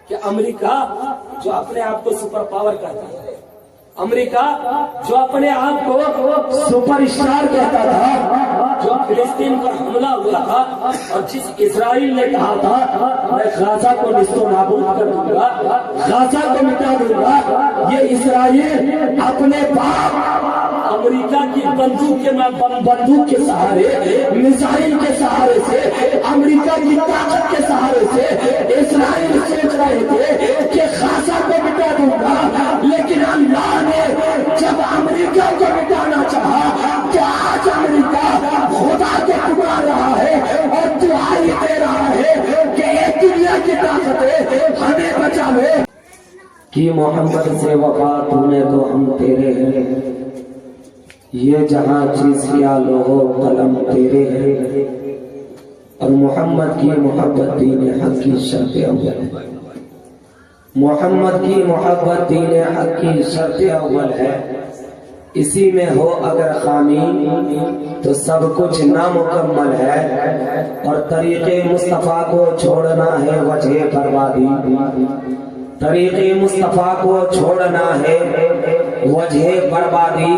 کہ امریکہ جو اپنے آپ کو سپر پاور کہتا ہے، امریکہ جو اپنے آپ کو سپر اسٹار کہتا تھا، جو فلسطین پر حملہ ہوا تھا اور جس اسرائیل نے کہا تھا میں غزہ کو نصف و نابود کر دوں گا، غزہ کو مٹا دوں گا، یہ اسرائیل اپنے باپ امریکہ کی بندوق کے سہارے، میزائل کے سہارے سے، امریکہ کی طاقت کے سہارے سے اسرائیل سوچ رہے تھے کہ غزہ کو مٹا دوں گا، لیکن اللہ نے جب امریکہ کو مٹانا چاہا تو آج امریکہ خدا کو پکار رہا ہے اور دعائی دے رہا ہے کہ اے دنیا کی طاقتیں ہمیں بچا لے کہ محمد سے وفا تمہیں تو ہم تیرے ہیں، یہ جہاں چیز کیا لوہو قلم تیرے ہیں، اور محمد کی محبت دین حق کی شرط اول ہے، محمد کی محبت دین حق کی شرط اول ہے، اسی میں ہو اگر خامی تو سب کچھ نامکمل ہے، اور طریق مصطفیٰ کو چھوڑنا ہے وجہ بربادی، طریق مصطفیٰ کو چھوڑنا ہے وجہ بربادی،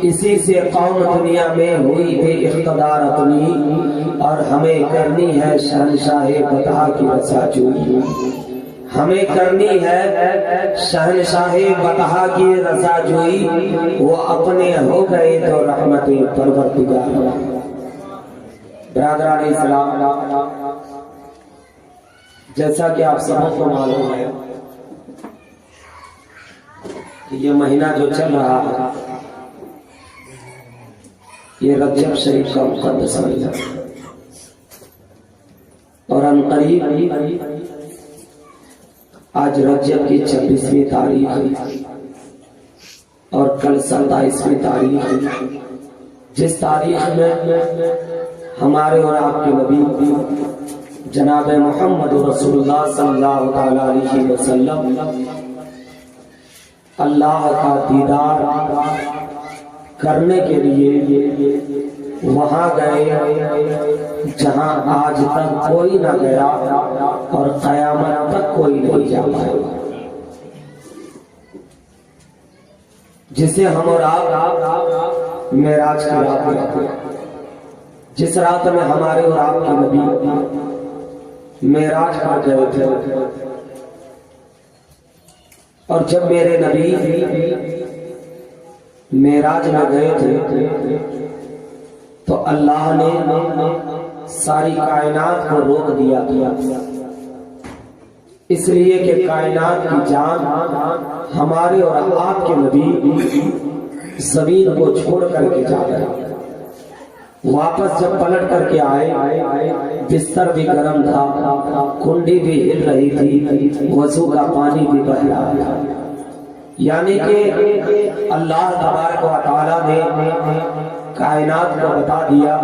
اسی سے قوم دنیا میں ہوئی بے اقتدار اپنی، اور ہمیں کرنی ہے شہنشاہ فتح کی رساجوئی، ہمیں کرنی ہے شہنشاہ فتح کی رساجوئی، وہ اپنے ہو گئے تو رحمت پروردگار۔ برادران اسلام، جیسا کہ آپ سب کو معلوم ہے کہ یہ مہینہ جو چل رہا ہے یہ رجب شریف کا مقدس مہینہ، اور عنقریب آج رجب کی 26ویں تاریخ ہے اور کل 27ویں تاریخ ہے، جس تاریخ میں ہمارے اور آپ کے نبی جناب محمد رسول اللہ صلی اللہ علیہ وسلم اللہ کا دیدار کرنے کے لیے وہاں گئے جہاں آج تک کوئی نہ گیا اور قیامت تک کوئی نہیں جا پائے، جسے ہم اور آپ معراج کی رات کہتے ہیں، جس رات میں ہمارے اور آپ کے نبی معراج پر گئے تھے، اور جب میرے نبی معراج میں گئے تھے تو اللہ نے ساری کائنات کو روک دیا، اس لیے کہ کائنات کی جان ہمارے اور آپ کے نبی زمین کو چھوڑ کر کے جا رہے، واپس جب پلٹ کر کے آئے بستر بھی گرم تھا، کنڈی بھی ہل رہی تھی، وضو کا پانی بھی بہ رہا تھا، یعنی کہ اللہ تبارک و تعالیٰ نے کائنات کو بتا دیا،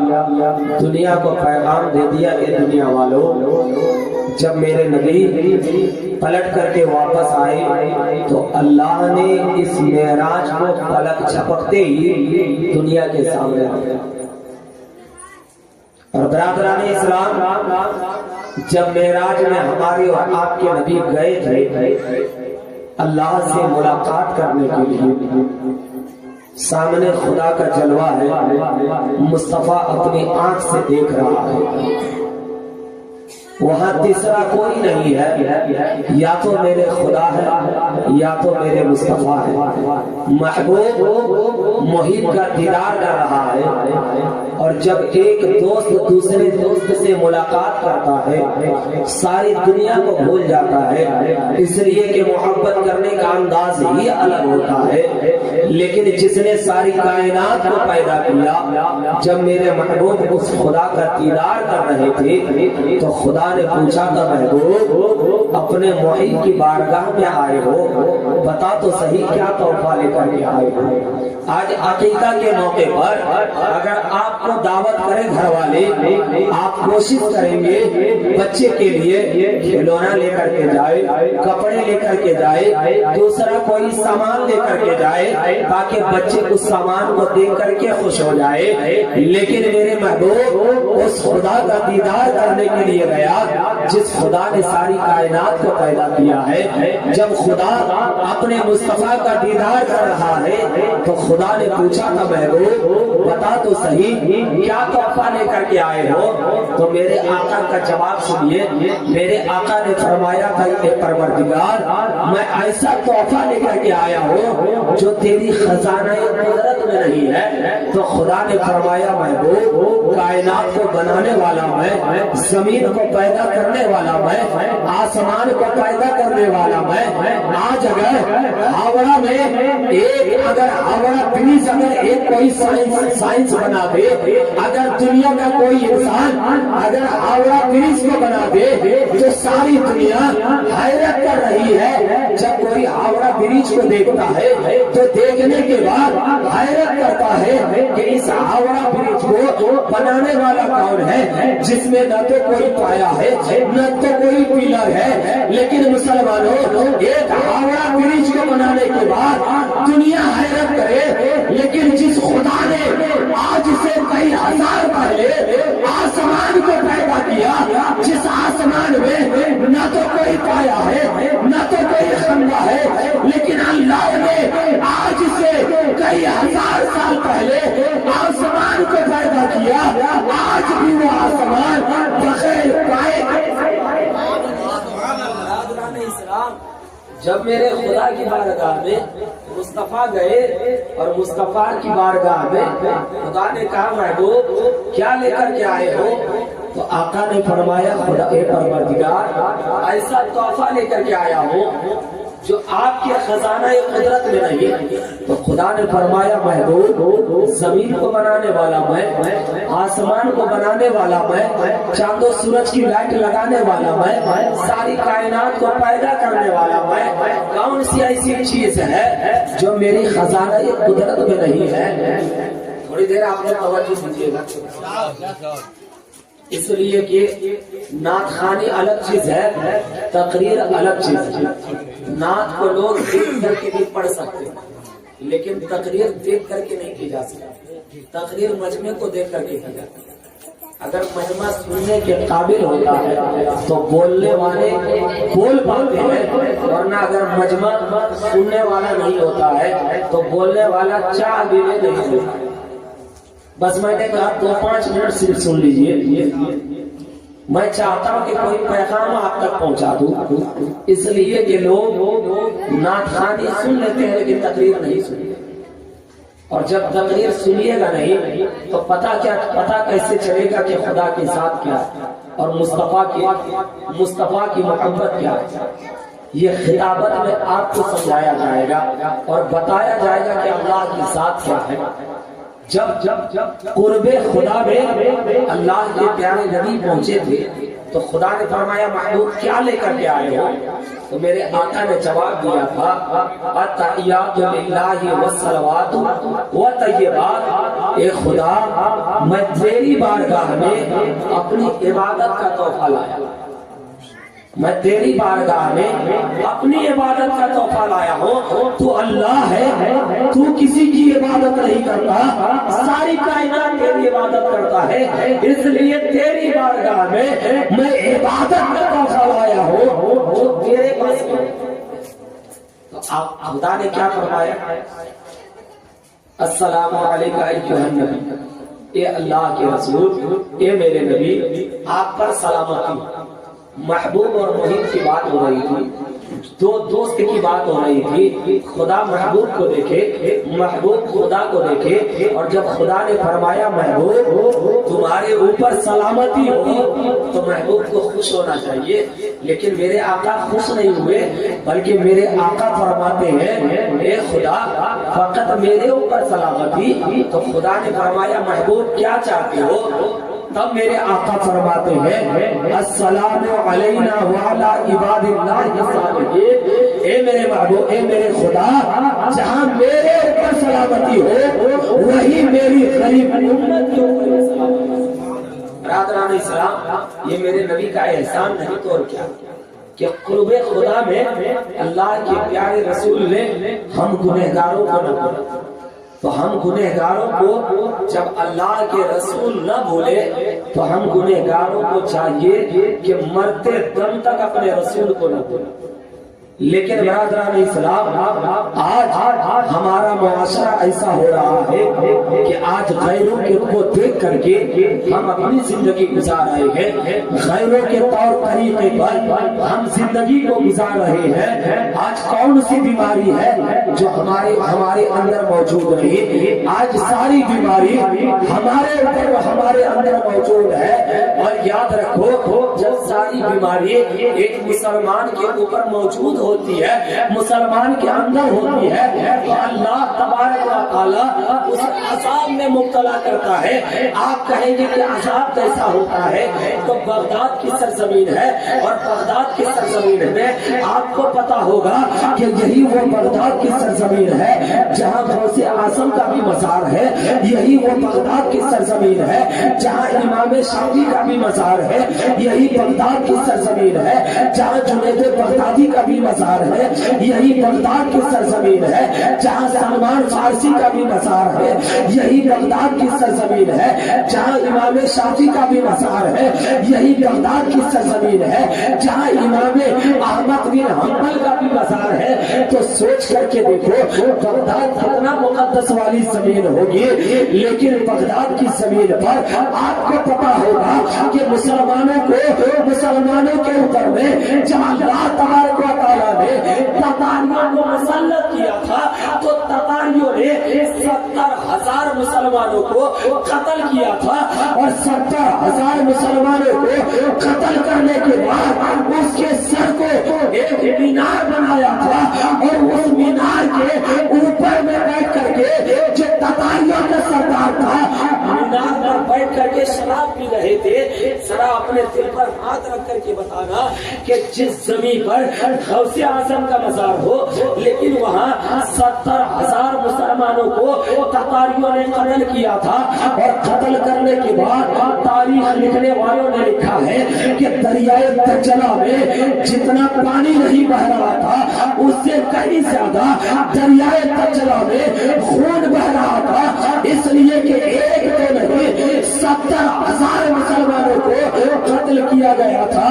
دنیا کو پیغام دے دیا کہ دنیا والوں جب میرے نبی پلٹ کر کے واپس آئے تو اللہ نے اس معراج کو پلک جھپکتے ہی دنیا کے سامنے رکھا۔ اور برادران اسلام، جب معراج میں ہمارے اور آپ کے نبی گئے تھے اللہ سے ملاقات کرنے کے لیے، سامنے خدا کا جلوہ ہے، مصطفیٰ اپنی آنکھ سے دیکھ رہا ہے، وہاں تیسرا کوئی نہیں ہے، یا تو میرے خدا ہے یا تو میرے مصطفیٰ ہے، محبوب محیط کا دیدار کر رہا ہے، اور جب ایک دوست دوسرے دوست سے ملاقات کرتا ہے ساری دنیا کو بھول جاتا ہے، اس لیے کہ محبت کرنے کا انداز ہی الگ ہوتا ہے، لیکن جس نے ساری کائنات کو پیدا کیا، جب میرے محبوب اس خدا کا دیدار کر رہے تھے تو خدا نے پوچھا تھا محبوب اپنے محیط کی بارگاہ میں آئے ہو، بتا تو صحیح کیا تحفہ لے کر کے آئے ہو؟ آج عقیقہ کے موقع پر اگر آپ کو دعوت کرے گھر والے، آپ کوشش کریں گے بچے کے لیے کھلونا لے کر کے جائے، کپڑے لے کر کے جائے، دوسرا کوئی سامان لے کر کے جائے تاکہ بچے اس سامان کو دیکھ کر کے خوش ہو جائے۔ لیکن میرے محبوب اس خدا کا دیدار کرنے کے لیے گیا جس خدا نے ساری کائنات کو پیدا کیا ہے۔ جب خدا اپنے مصطفیٰ کا دیدار کر رہا ہے تو خدا نے پوچھا تھا محبوب بتا تو صحیح کیا تحفہ لے کر کے آئے ہو؟ تو میرے آقا کا جواب سنیے، میرے آقا نے فرمایا تھا اے پروردگار میں ایسا تحفہ لے کر کے آیا ہوں جو تیری خزانہ قدرت میں نہیں ہے۔ تو خدا نے فرمایا محبوب کائنات کو بنانے والا میں، زمین کو پیدا کرنے والا میں، آسمان کو پیدا کرنے والا میں، آج اگر ہاوڑا میں اگر ہاوڑا برج اگر ایک کوئی سائنس بنا دے، اگر دنیا کا کوئی انسان اگر ہاوڑا برج کو بنا دے تو ساری دنیا حیرت کر رہی ہے۔ جب کوئی ہاوڑا برج کو دیکھتا ہے تو دیکھنے کے بعد حیرت کرتا ہے کہ اس ہاوڑا برج کو بنانے والا کون ہے جس میں نہ تو کوئی پایا ہے نہ تو کوئی پلر ہے۔ لیکن مسلمانوں ایک ہاوڑا برج کو بنانے کے بعد دنیا حیرت کرے، لیکن جس خدا نے آج سے کئی ہزار پہلے آسمان کو پیدا کیا، جس آسمان میں نہ تو کوئی پایا ہے نہ تو کوئی خندہ ہے، لیکن اللہ نے آج سے کئی ہزار سال پہلے آسمان کو پیدا کیا، آج بھی وہ آسمان بغیر پائے۔ جب میرے خدا کی بارگاہ میں مصطفیٰ گئے اور مصطفیٰ کی بارگاہ میں خدا نے کہا محبوب کیا لے کر کے آئے ہو؟ تو آقا نے فرمایا خدا اے پروردگار ایسا تحفہ لے کر کے آیا ہوں جو آپ کے خزانہ قدرت میں نہیں۔ تو خدا نے فرمایا محبوب زمین کو بنانے والا میں، آسمان کو بنانے والا میں، چاند و سورج کی لائٹ لگانے والا میں، ساری کائنات کو پیدا کرنے والا میں، کون سی ایسی چیز ہے جو میری خزانہ قدرت میں نہیں ہے؟ تھوڑی دیر آپ نے توجہ دیجیے گا، اس لیے کہ نعت خوانی الگ چیز ہے، تقریر الگ چیز ہے۔ نعت کو لوگ دیکھ کر کے بھی پڑھ سکتے ہیں لیکن تقریر دیکھ کر کے نہیں کی جا سکتی، تقریر مجمع کو دیکھ کر کے کی جاتی ہے۔ اگر مجمع سننے کے قابل ہوتا ہے تو بولنے والے بول پاتے ہیں، ورنہ اگر مجمع سننے والا نہیں ہوتا ہے تو بولنے والا چاہ بھی نہیں ہوتا۔ بس میں نے کہا 2-5 منٹ صرف سن لیجئے، میں چاہتا ہوں کہ کوئی پیغام آپ تک پہنچا دوں، اس لیے کہ لوگ نعت خوانی سن لیتے ہیں لیکن تقریر نہیں سنتے، اور جب تقریر سنیے گا نہیں تو پتہ کیسے چلے گا کہ خدا کے ساتھ کیا ہے اور مصطفیٰ کی محبت کیا ہے۔ یہ خطابت میں آپ کو سمجھایا جائے گا اور بتایا جائے گا کہ اللہ کے ساتھ کیا ہے۔ جب قرب خدا میں اللہ کے پیارے نبی پہنچے تھے تو خدا نے فرمایا محبوب کیا لے کر کے آئے ہو؟ تو میرے آقا نے جواب دیا تھا التحیات للہ والصلوات والطیبات، اے خدا میں تیری بارگاہ میں اپنی عبادت کا تحفہ لایا، میں تیری بارگاہ میں اپنی عبادت کا تحفہ لایا ہوں۔ تو اللہ ہے، تو کسی کی عبادت نہیں کرتا، ساری کائنات تیری عبادت کرتا ہے، اس لیے تیری بارگاہ میں میں عبادت کا تحفہ لایا ہوں جو تیرے پاس ہے۔ تو خدا نے کیا فرمایا؟ السلام علیکم ایھا النبی، اے اللہ کے رسول، اے میرے نبی آپ پر سلامتی۔ محبوب اور محب کی بات ہو رہی تھی، دو دوست کی بات ہو رہی تھی، خدا محبوب کو دیکھے، محبوب خدا کو دیکھے، اور جب خدا نے فرمایا محبوب تمہارے اوپر سلامتی ہو تو محبوب کو خوش ہونا چاہیے، لیکن میرے آقا خوش نہیں ہوئے بلکہ میرے آقا فرماتے ہیں اے خدا فقط میرے اوپر سلامتی۔ تو خدا نے فرمایا محبوب کیا چاہتے ہو؟ تب میرے آقا فرماتے ہیں السلام علینا وعلی عباد اللہ الصالحین، اے میرے محبوب، اے میرے خدا، جہاں میرے اوپر سلامتی ہو وہی میری غریب امت کے اوپر سلامتی۔ برادران اسلام، یہ میرے نبی کا احسان نہیں تو اور کیا کہ قرب خدا میں اللہ کے پیارے رسول نے ہم گنہگاروں کو نہ بولا، تو ہم گنہگاروں کو جب اللہ کے رسول نہ بولے تو ہم گنہگاروں کو چاہیے کہ مرتے دم تک اپنے رسول کو نہ بولے۔ لیکن برادران اسلام، آج ہمارا معاشرہ ایسا ہو رہا ہے کہ آج غیروں کو دیکھ کر کے ہم اپنی زندگی گزار رہے ہیں، غیروں کے طور طریقے پر ہم زندگی کو گزار رہے ہیں۔ آج کون سی بیماری ہے جو ہمارے اندر موجود رہی؟ آج ساری بیماری ہمارے اوپر ہمارے اندر موجود ہے۔ اور یاد رکھو، جب ساری بیماری ایک مسلمان کے اوپر موجود ہوتی ہے، مسلمان کے اندر ہوتی ہے، تو اللہ تبارک و تعالیٰ اس عذاب میں مبتلا کرتا ہے۔ آپ کہیں گے کہ عذاب کیسا ہوتا ہے؟ تو بغداد کی سرزمین ہے، اور بغداد کی سرزمین میں آپ کو پتا ہوگا کہ یہی وہ بغداد کی سرزمین ہے جہاں غوث اعظم کا بھی مزار ہے، یہی وہ بغداد کی سرزمین ہے جہاں امام شافعی کا بھی مزار ہے، یہی بغداد کی سرزمین ہے جہاں جنید بغدادی کا بھی مزار ہے، یہی بغداد کی سرزمین ہے جہاں سلمان فارسی کا بھی مزار ہے، یہی بغداد کی سرزمین ہے جہاں امام شافعی کا بھی مزار ہے، یہی بغداد کی سرزمین ہے جہاں امام احمد بن حنبل کا بھی مزار ہے۔ تو سوچ کر کے دیکھو، بغداد کتنا مقدس والی زمین ہوگی، لیکن بغداد کی زمین پر آپ کو پتا ہوگا کہ مسلمانوں کے اوپر میں جب اللہ تبارک و تعالیٰ نے تتاریوں کو مسلط کیا تھا تو تتاریوں نے 70,000 مسلمانوں کو قتل کیا تھا، اور 70,000 مسلمانوں کو قتل کرنے کے بعد اس کے سر کو ایک مینار بنایا تھا، اور اس مینار کے اوپر میں بیٹھ کر کے جو تتاریوں کا سردار تھا مینار پر بیٹھ کر کے شراب پی رہے تھے۔ ذرا اپنے دل پر ہاتھ رکھ کر کے بتانا کہ جس زمین پر غوث اعظم کا مزار ہو لیکن وہاں 70,000 مسلمانوں کو تتاریوں نے قتل کیا تھا، اور قتل کرنے کے بعد تاریخ لکھنے والوں نے لکھا ہے کہ دریائے دجلہ میں جتنا پانی نہیں بہ رہا تھا اس سے کہیں زیادہ دریائے دجلہ میں خون بہ رہا تھا، اس لیے کہ ایک تو نہیں 70,000 مسلمانوں کو قتل کیا گیا تھا۔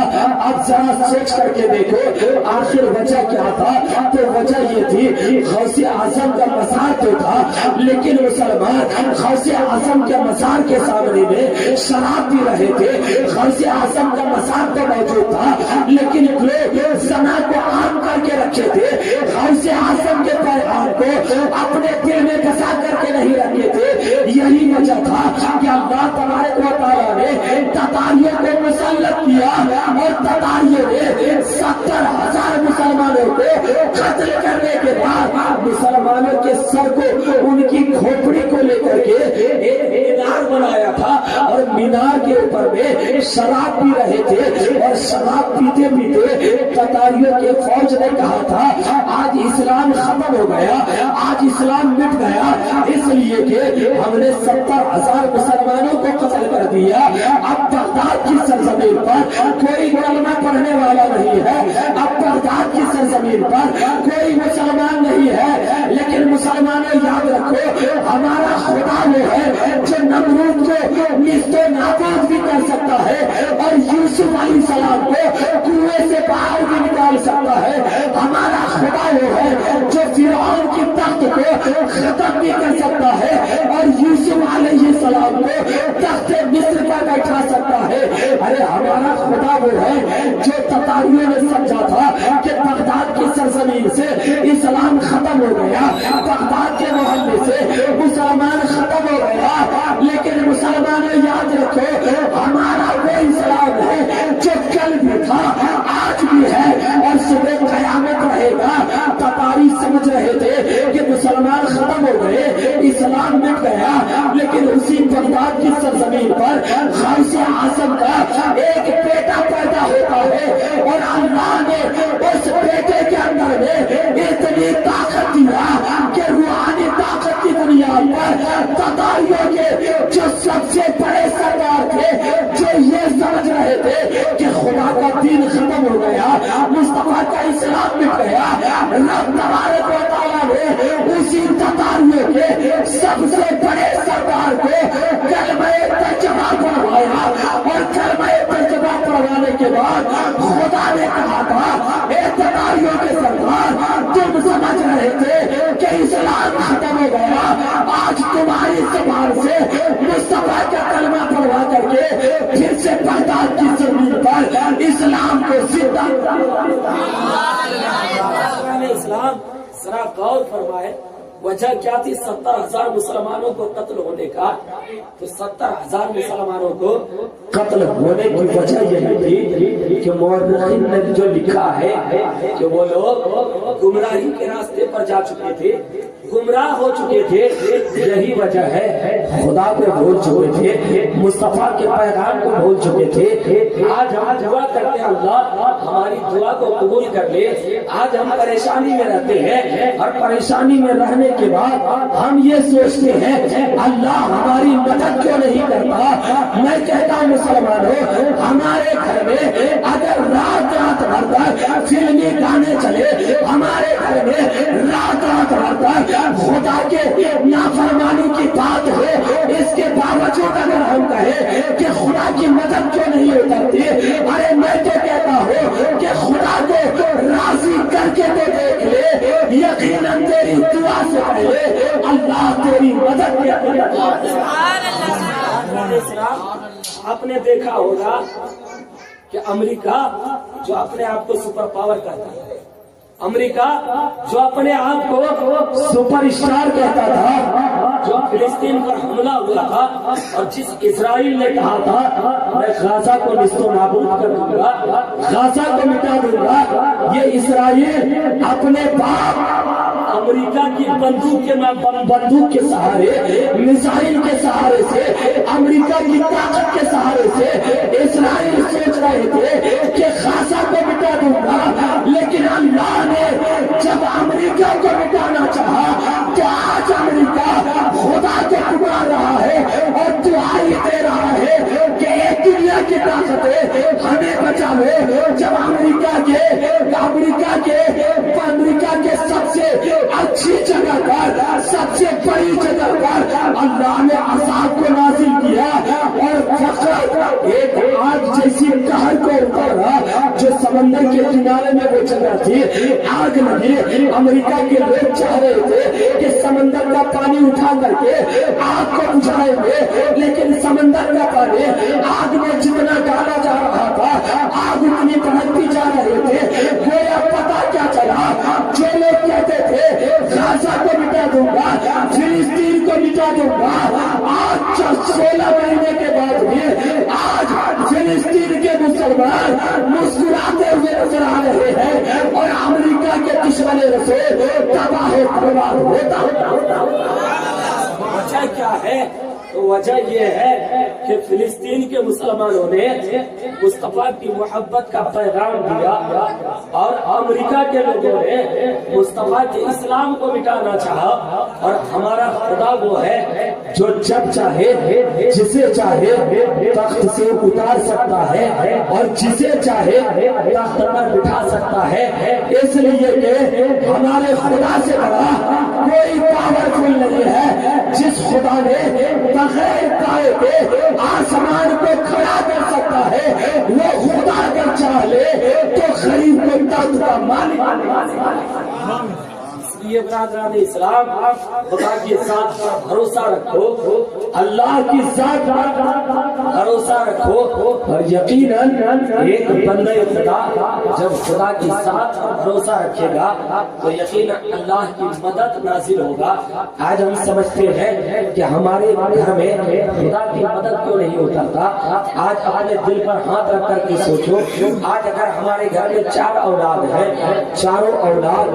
اب ذرا سوچ کر کے دیکھو آخر وجہ کیا تھا؟ تو وجہ یہ تھی غوث اعظم کا مزار تو تھا، لیکن مسلمان غوث اعظم کے مزار کے سامنے میں شراب پی رہے تھے۔ غوث اعظم کا مزار تو موجود تھا، لیکن لوگ زنا کو عام کر کے رکھے تھے، غوث اعظم کے پیغام کو اپنے دل میں بسا کر کے نہیں رکھے تھے۔ یہی وجہ تھا کہ اللہ تبارک و تعالیٰ نے تتاریوں کو مسلط کیا، اور تتاریوں نے 70,000 مسلمانوں کو قتل کرنے کے بعد مسلمانوں کے سر کو ان کی کھوپڑی کو لے کر کے ایک مینار بنایا تھا، اور مینار کے اوپر میں شراب پی رہے تھے، اور شراب پیتے پیتے تتاریوں کے فوج نے کہا تھا آج اسلام ختم ہو گیا، آج اسلام مٹ گیا، اس لیے کہ ہم نے 70,000 مسلمانوں کو قتل کر دیا۔ اب بغداد کی سرزمین پر کوئی کلمہ پڑھنے والا نہیں ہے، اب بغداد کی سرزمین پر کوئی مسلمان نہیں ہے، لیکن مسلمانوں یاد رکھو ہمارا خدا وہ ہے جو نمرود کو نیست و نابود بھی کر سکتا ہے، اور یوسف علیہ السلام کو کنویں سے باہر بھی نکال سکتا ہے۔ ہمارا خدا وہ ہے جو فرعون کی تخت کو ختم بھی کر سکتا ہے، اور یوسف علیہ السلام کو تخت مصر پر بیٹھا سکتا ہے۔ ارے ہمارا خدا وہ ہے جو تتاریوں نے سمجھا تھا کہ بغداد کی سرزمین سے اسلام ختم ہو گیا، بغداد کے محلے سے مسلمان ختم ہو گیا، لیکن مسلمانوں یاد رکھو ہمارا وہ اسلام ہے جو کل بھی تھا، آج بھی ہے، اور صبح قیامت رہے گا۔ تتاری سمجھ رہے تھے کہ مسلمان ختم ہو گئے، اسلام مٹ گیا، لیکن اسی بغداد کی سرزمین پر غوث اتنی طاقت دیا کہ روحانی طاقت کی بنیاد پر تتاریوں کے جو سب سے بڑے سردار تھے، جو یہ سمجھ رہے تھے کہ خدا کا دین ختم ہو گیا، مصطفیٰ کا اسلام مٹ گیا، رب تبارک و تعالیٰ نے اسی تتاریوں کے سب سے بڑے سردار کو کلمہ ترجمہ پڑھوایا، اور کلمہ ترجمہ پڑھوانے کے بعد خدا نے کہا تھا اے تتاریوں کے سردار، تم سمجھ رہے تھے کہ اسلام ختم ہو گیا، آج تمہاری زبان سے مصطفیٰ کا کلمہ پڑھوا کر کے پھر سے بغداد کی زمین پر اسلام کو زندہ اسلام ذرا غور فرمائے وجہ کیا تھی 70,000 مسلمانوں کو قتل ہونے کا؟ تو 70,000 مسلمانوں کو قتل ہونے کی وجہ یہ تھی کہ مورخین نے جو لکھا ہے کہ وہ لوگ گمراہی کے راستے پر جا چکے تھے، گمراہ ہو چکے تھے، یہی وجہ ہے خدا کو بھول چکے تھے، مصطفیٰ کے پیغام کو بھول چکے تھے۔ آج ہم دعا کرتے ہیں اللہ ہماری دعا کو قبول کر لے۔ آج ہم پریشانی میں رہتے ہیں اور پریشانی میں رہنے کے بعد ہم یہ سوچتے ہیں اللہ ہماری مدد کیوں نہیں کرتا۔ میں کہتا ہوں مسلمانوں، ہمارے گھر میں اگر رات رات بھر تک فلمی گانے چلے، ہمارے گھر میں رات رات بھر تک خدا کے نافرمانی کی بات ہو، اس کے باوجود اگر ہم کہیں کہ خدا کی مدد کیوں نہیں اترتی، ارے میں تو کہتا ہوں کہ خدا کو راضی کر کے تو دیکھ لے، یقیناً تیری دعا سے پہلے اللہ تیری مدد کرے۔ آپ نے دیکھا ہوگا کہ امریکہ جو اپنے آپ کو سپر پاور کہتا ہے، امریکہ جو اپنے آپ کو سپر اسٹار کہتا تھا، جو فلسطین پر حملہ ہوا تھا اور جس اسرائیل نے کہا تھا میں غزہ کو نیست و نابود کر دوں گا، غزہ کو مٹا دوں گا، یہ اسرائیل اپنے باپ امریکہ کی بندوق کے سہارے، میزائل کے سہارے سے، امریکہ کی طاقت کے سہارے سے اسرائیل سوچ رہے تھے کہ غزہ کو مٹا دوں گا، لیکن اللہ نے جب امریکہ کو مٹانا چاہا تو آج امریکہ خدا کو پکار رہا ہے اور دعائی دے رہا ہے کہ اے دنیا کی طاقتیں ہمیں بچا لو۔ جب امریکہ کے سب سے اچھی جگہ پر، سب سے بڑی جگہ پر اللہ نے عذاب کو نازل کیا اور فقط ایک آگ جیسی قہر کو اتارا جو سمندر کے کنارے میں وہ جگہ تھی، آگ لگی۔ امریکہ کے لوگ چاہ رہے تھے کہ سمندر کا پانی اٹھا کر کے آگ کو بجھائیں گے، لیکن سمندر کا پانی آگ میں جتنا ڈالا جا رہا تھا آگ اتنی بڑھتی جا رہے تھے، گویا پتا کیا چلا، جو لوگ کہتے تھے غزہ کو مٹا دوں گا، فلسطین کو مٹا دوں گا، آج 16 مہینے کے بعد بھی آج فلسطین کے مسلمان مسکراتے ہوئے نظر آ رہے ہیں اور امریکہ کے دشمن رسول تباہ و برباد ہوتا۔ وجہ کیا ہے؟ تو وجہ یہ ہے کہ فلسطین کے مسلمانوں نے مصطفیٰ کی محبت کا پیغام دیا اور امریکہ کے لوگوں نے مصطفیٰ کے اسلام کو مٹانا چاہا، اور ہمارا خدا وہ ہے جو جب چاہے جسے چاہے تخت سے اتار سکتا ہے اور جسے چاہے تخت پر بٹھا سکتا ہے، اس لیے کہ ہمارے خدا سے بڑا کوئی پاورفل نہیں ہے۔ جس خدا نے بغیر پائے کے آسمان کو کھڑا کر سکتا ہے، وہ خدا اگر چاہ لے تو غریب کو تخت کا مالک۔ یہ برادران اسلام خدا کی ذات پر بھروسہ رکھو، اللہ کی ذات پر بھروسہ رکھو، اور یقیناً ایک بندہ خدا جب خدا کی ذات پر بھروسہ رکھے گا تو یقیناً اللہ کی مدد نازل ہوگا۔ آج ہم سمجھتے ہیں کہ ہمارے گھر میں خدا کی مدد کیوں نہیں اترتا۔ آج اپنے دل پر ہاتھ رکھ کر کے سوچو، آج اگر ہمارے گھر میں 4 اولاد ہیں، چاروں اولاد